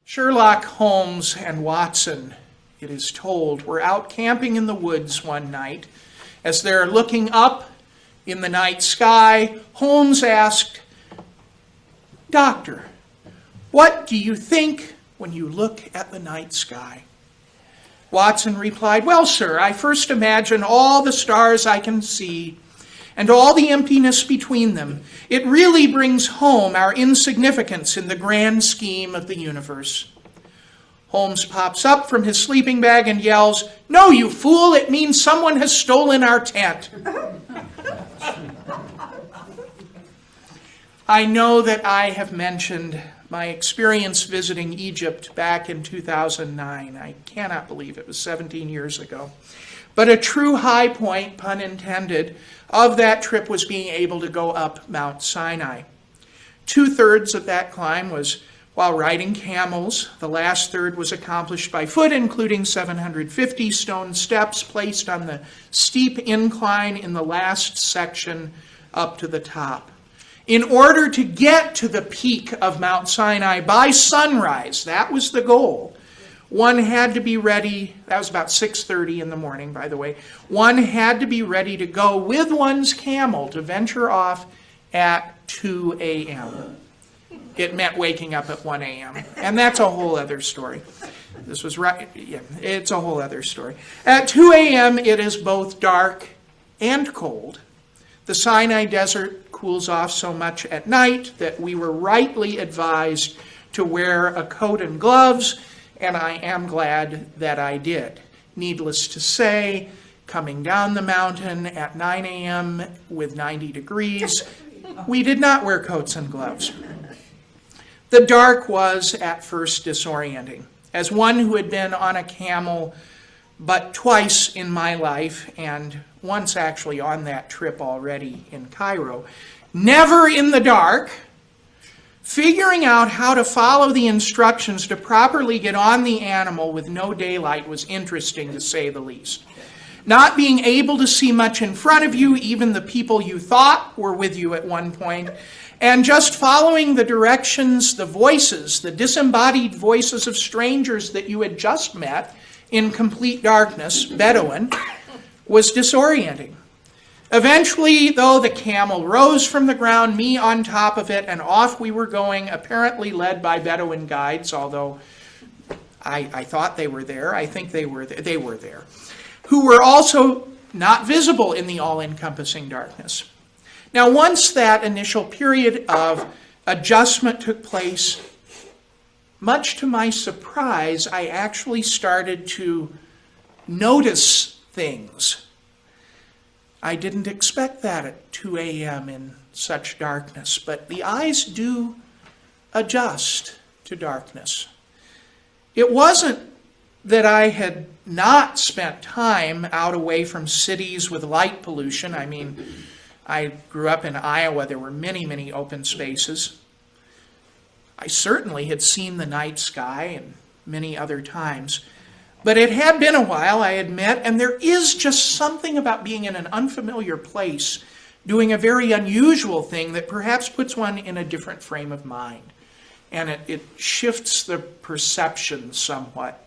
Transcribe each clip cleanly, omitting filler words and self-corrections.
Sherlock Holmes and Watson, it is told, were out camping in the woods one night. As they're looking up in the night sky, Holmes asked, "Doctor, what do you think when you look at the night sky?" Watson replied, "Well, sir, I first imagine all the stars I can see and all the emptiness between them. It really brings home our insignificance in the grand scheme of the universe." Holmes pops up from his sleeping bag and yells, "No, you fool, it means someone has stolen our tent." I know that I have mentioned my experience visiting Egypt back in 2009. I cannot believe it was 17 years ago. But a true high point, pun intended, of that trip was being able to go up Mount Sinai. 2/3 of that climb was while riding camels. The last third was accomplished by foot, including 750 stone steps placed on the steep incline in the last section up to the top. In order to get to the peak of Mount Sinai by sunrise, that was the goal, one had to be ready. That was about 6:30 in the morning, by the way. One had to be ready to go with one's camel to venture off at 2 a.m. It meant waking up at 1 a.m. And that's a whole other story. This was right. Yeah, it's a whole other story. At 2 a.m., it is both dark and cold. The Sinai Desert cools off so much at night that we were rightly advised to wear a coat and gloves, and I am glad that I did. Needless to say, coming down the mountain at 9 a.m. with 90 degrees, we did not wear coats and gloves. The dark was at first disorienting. As one who had been on a camel but twice in my life, and once actually on that trip already in Cairo, never in the dark, figuring out how to follow the instructions to properly get on the animal with no daylight was interesting, to say the least. Not being able to see much in front of you, even the people you thought were with you at one point, and just following the directions, the voices, the disembodied voices of strangers that you had just met in complete darkness, Bedouin, was disorienting. Eventually, though, the camel rose from the ground, me on top of it, and off we were going, apparently led by Bedouin guides, although I thought they were there. I think they were there, who were also not visible in the all-encompassing darkness. Now, once that initial period of adjustment took place, much to my surprise, I actually started to notice things. I didn't expect that at 2 a.m. in such darkness, but the eyes do adjust to darkness. It wasn't that I had not spent time out away from cities with light pollution. I mean, I grew up in Iowa. There were many, many open spaces. I certainly had seen the night sky and many other times. But it had been a while, I admit, and there is just something about being in an unfamiliar place, doing a very unusual thing that perhaps puts one in a different frame of mind. And it shifts the perception somewhat.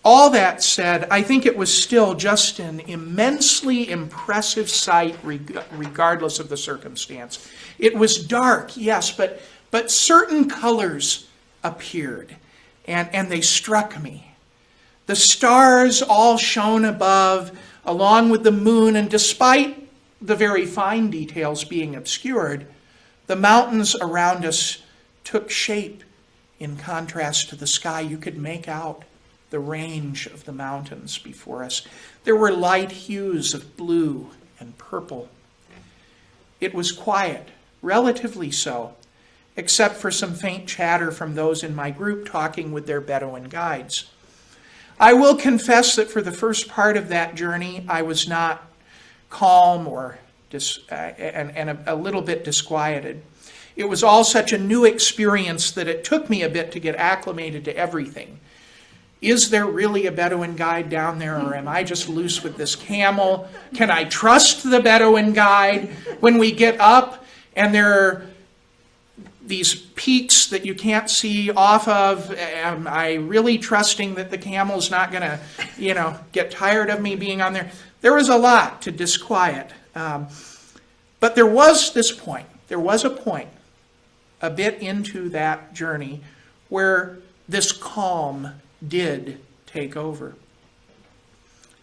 All that said, I think it was still just an immensely impressive sight regardless of the circumstance. It was dark, yes, but certain colors appeared, and they struck me. The stars all shone above, along with the moon, and despite the very fine details being obscured, the mountains around us took shape in contrast to the sky. You could make out the range of the mountains before us. There were light hues of blue and purple. It was quiet, relatively so, except for some faint chatter from those in my group talking with their Bedouin guides. I will confess that for the first part of that journey, I was not calm or a little bit disquieted. It was all such a new experience that it took me a bit to get acclimated to everything. Is there really a Bedouin guide down there, or am I just loose with this camel? Can I trust the Bedouin guide when we get up and these peaks that you can't see off of. Am I really trusting that the camel's not going to, get tired of me being on there? There was a lot to disquiet. But there was this point. There was a point, a bit into that journey, where this calm did take over.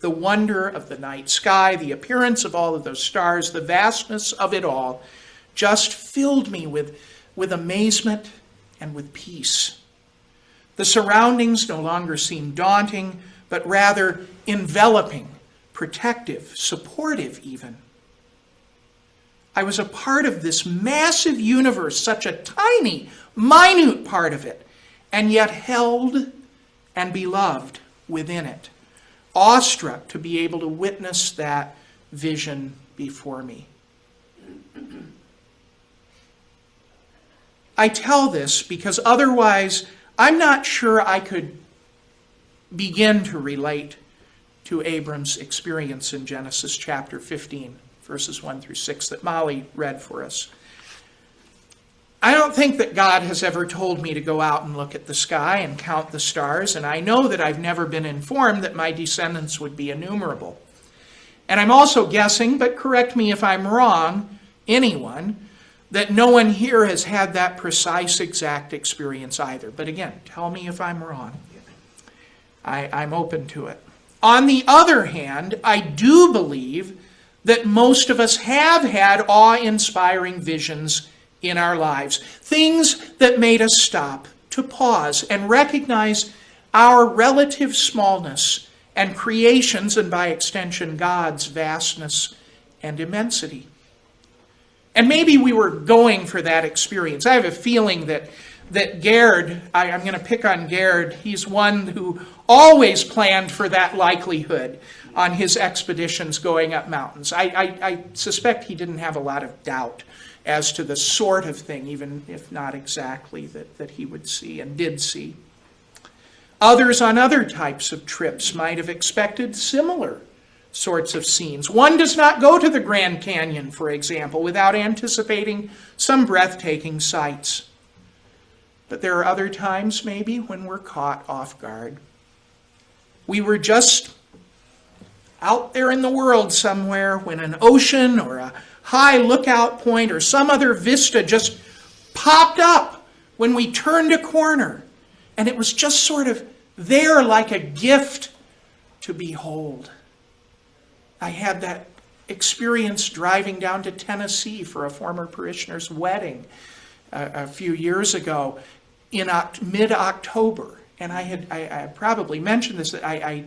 The wonder of the night sky, the appearance of all of those stars, the vastness of it all just filled me with amazement and with peace. The surroundings no longer seemed daunting, but rather enveloping, protective, supportive even. I was a part of this massive universe, such a tiny, minute part of it, and yet held and beloved within it. Awestruck to be able to witness that vision before me. I tell this because otherwise I'm not sure I could begin to relate to Abram's experience in Genesis chapter 15, verses 1 through 6 that Molly read for us. I don't think that God has ever told me to go out and look at the sky and count the stars, and I know that I've never been informed that my descendants would be innumerable. And I'm also guessing, but correct me if I'm wrong, anyone, that no one here has had that precise, exact experience either. But again, tell me if I'm wrong. I'm open to it. On the other hand, I do believe that most of us have had awe-inspiring visions in our lives. Things that made us stop, to pause, and recognize our relative smallness and creation's, and by extension, God's vastness and immensity. And maybe we were going for that experience. I have a feeling that Gerd, I'm going to pick on Gerd, he's one who always planned for that likelihood on his expeditions going up mountains. I suspect he didn't have a lot of doubt as to the sort of thing, even if not exactly, that he would see and did see. Others on other types of trips might have expected similar sorts of scenes. One does not go to the Grand Canyon, for example, without anticipating some breathtaking sights. But there are other times, maybe, when we're caught off guard. We were just out there in the world somewhere when an ocean or a high lookout point or some other vista just popped up when we turned a corner. And it was just sort of there like a gift to behold. I had that experience driving down to Tennessee for a former parishioner's wedding a few years ago in mid-October. And I probably mentioned this, that I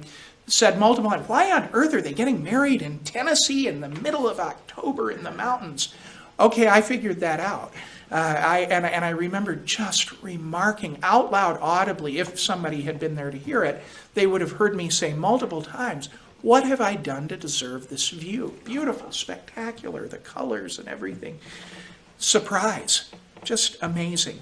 said multiple times, why on earth are they getting married in Tennessee in the middle of October in the mountains? Okay, I figured that out. I remember just remarking out loud audibly, if somebody had been there to hear it, they would have heard me say multiple times, what have I done to deserve this view? Beautiful, spectacular, the colors and everything. Surprise, just amazing.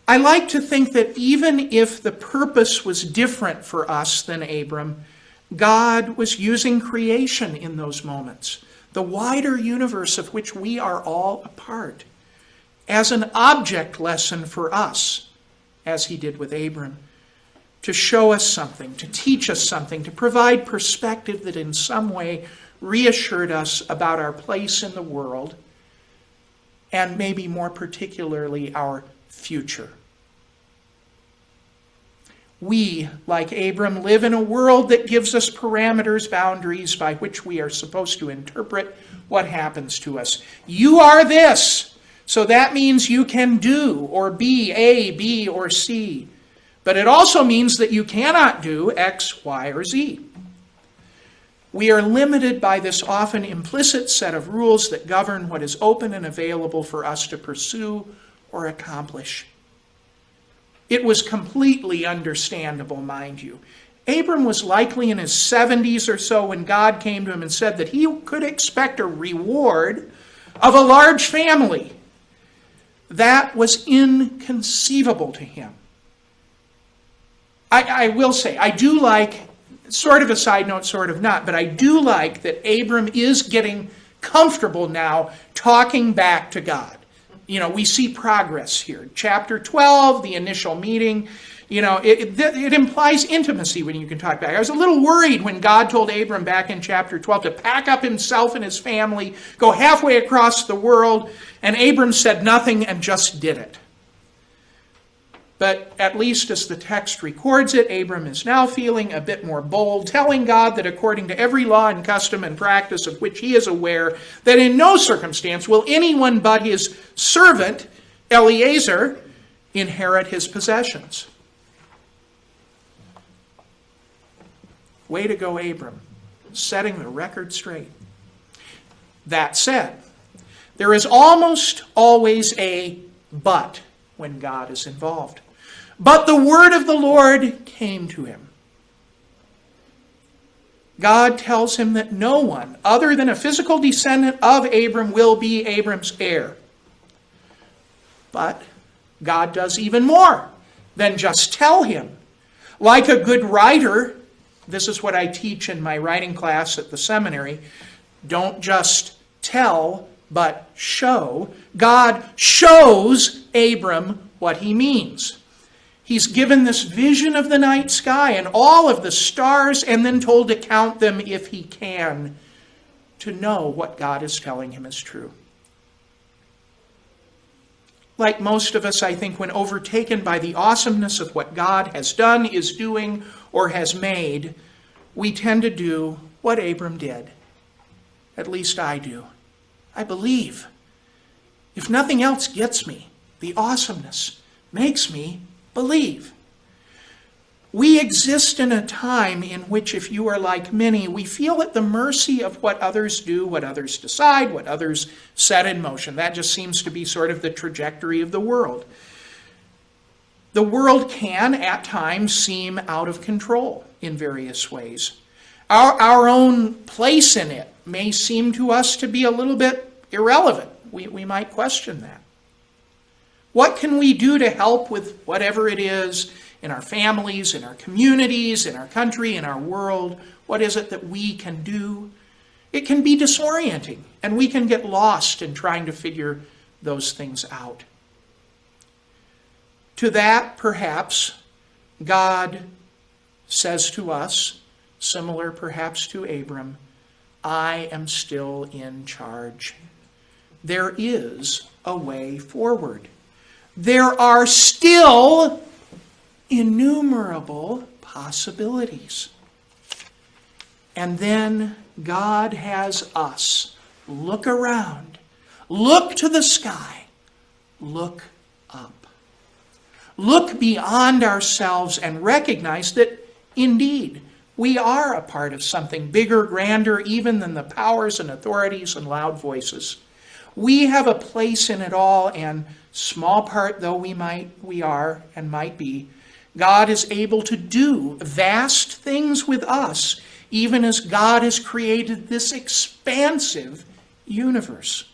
I like to think that even if the purpose was different for us than Abram, God was using creation in those moments, the wider universe of which we are all a part, as an object lesson for us, as he did with Abram, to show us something, to teach us something, to provide perspective that in some way reassured us about our place in the world, and maybe more particularly our future. We, like Abram, live in a world that gives us parameters, boundaries by which we are supposed to interpret what happens to us. You are this, so that means you can do or be A, B, or C. But it also means that you cannot do X, Y, or Z. We are limited by this often implicit set of rules that govern what is open and available for us to pursue or accomplish. It was completely understandable, mind you. Abram was likely in his 70s or so when God came to him and said that he could expect a reward of a large family. That was inconceivable to him. I will say, I do like, sort of a side note, sort of not, but I do like that Abram is getting comfortable now talking back to God. we see progress here. Chapter 12, the initial meeting, it implies intimacy when you can talk back. I was a little worried when God told Abram back in chapter 12 to pack up himself and his family, go halfway across the world, and Abram said nothing and just did it. But at least as the text records it, Abram is now feeling a bit more bold, telling God that according to every law and custom and practice of which he is aware, that in no circumstance will anyone but his servant, Eliezer, inherit his possessions. Way to go, Abram, setting the record straight. That said, there is almost always a but when God is involved. But the word of the Lord came to him. God tells him that no one other than a physical descendant of Abram will be Abram's heir. But God does even more than just tell him. Like a good writer, this is what I teach in my writing class at the seminary, don't just tell, but show. God shows Abram what he means. He's given this vision of the night sky and all of the stars, and then told to count them if he can, to know what God is telling him is true. Like most of us, I think, when overtaken by the awesomeness of what God has done, is doing, or has made, we tend to do what Abram did. At least I do. I believe. If nothing else gets me, the awesomeness makes me believe. We exist in a time in which, if you are like many, we feel at the mercy of what others do, what others decide, what others set in motion. That just seems to be sort of the trajectory of the world. The world can, at times, seem out of control in various ways. Our own place in it may seem to us to be a little bit irrelevant. We might question that. What can we do to help with whatever it is in our families, in our communities, in our country, in our world? What is it that we can do? It can be disorienting, and we can get lost in trying to figure those things out. To that, perhaps, God says to us, similar perhaps to Abram, I am still in charge. There is a way forward. There are still innumerable possibilities. And then God has us look around, look to the sky, look up. Look beyond ourselves and recognize that, indeed, we are a part of something bigger, grander, even than the powers and authorities and loud voices. We have a place in it all, and small part though we are and might be, God is able to do vast things with us, even as God has created this expansive universe.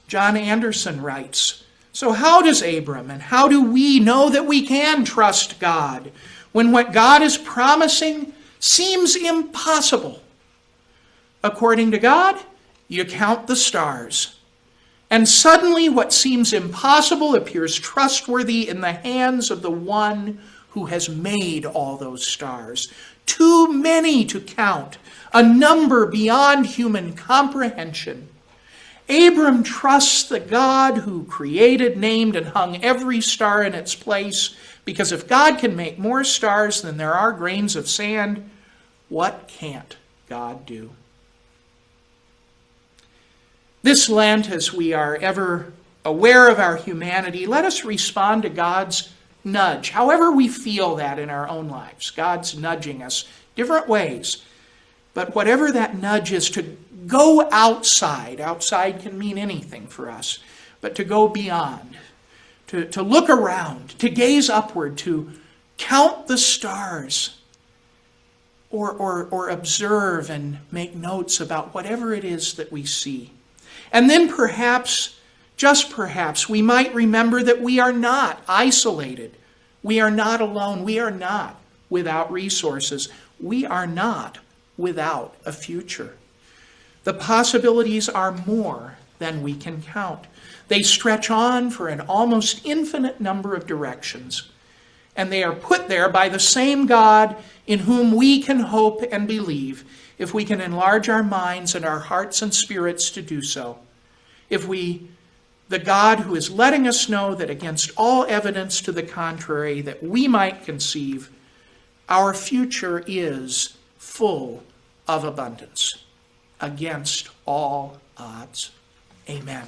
John Anderson writes, so how does Abram and how do we know that we can trust God when what God is promising seems impossible? According to God, you count the stars, and suddenly what seems impossible appears trustworthy in the hands of the one who has made all those stars. Too many to count, a number beyond human comprehension. Abram trusts the God who created, named, and hung every star in its place, because if God can make more stars than there are grains of sand, what can't God do? This Lent, as we are ever aware of our humanity, let us respond to God's nudge, however we feel that in our own lives. God's nudging us different ways. But whatever that nudge is, to go outside. Outside can mean anything for us. But to go beyond, to look around, to gaze upward, to count the stars, or observe and make notes about whatever it is that we see. And then perhaps, just perhaps, we might remember that we are not isolated. We are not alone. We are not without resources. We are not without a future. The possibilities are more than we can count. They stretch on for an almost infinite number of directions, and they are put there by the same God in whom we can hope and believe, if we can enlarge our minds and our hearts and spirits to do so. The God who is letting us know that against all evidence to the contrary that we might conceive, our future is full of abundance against all odds. Amen.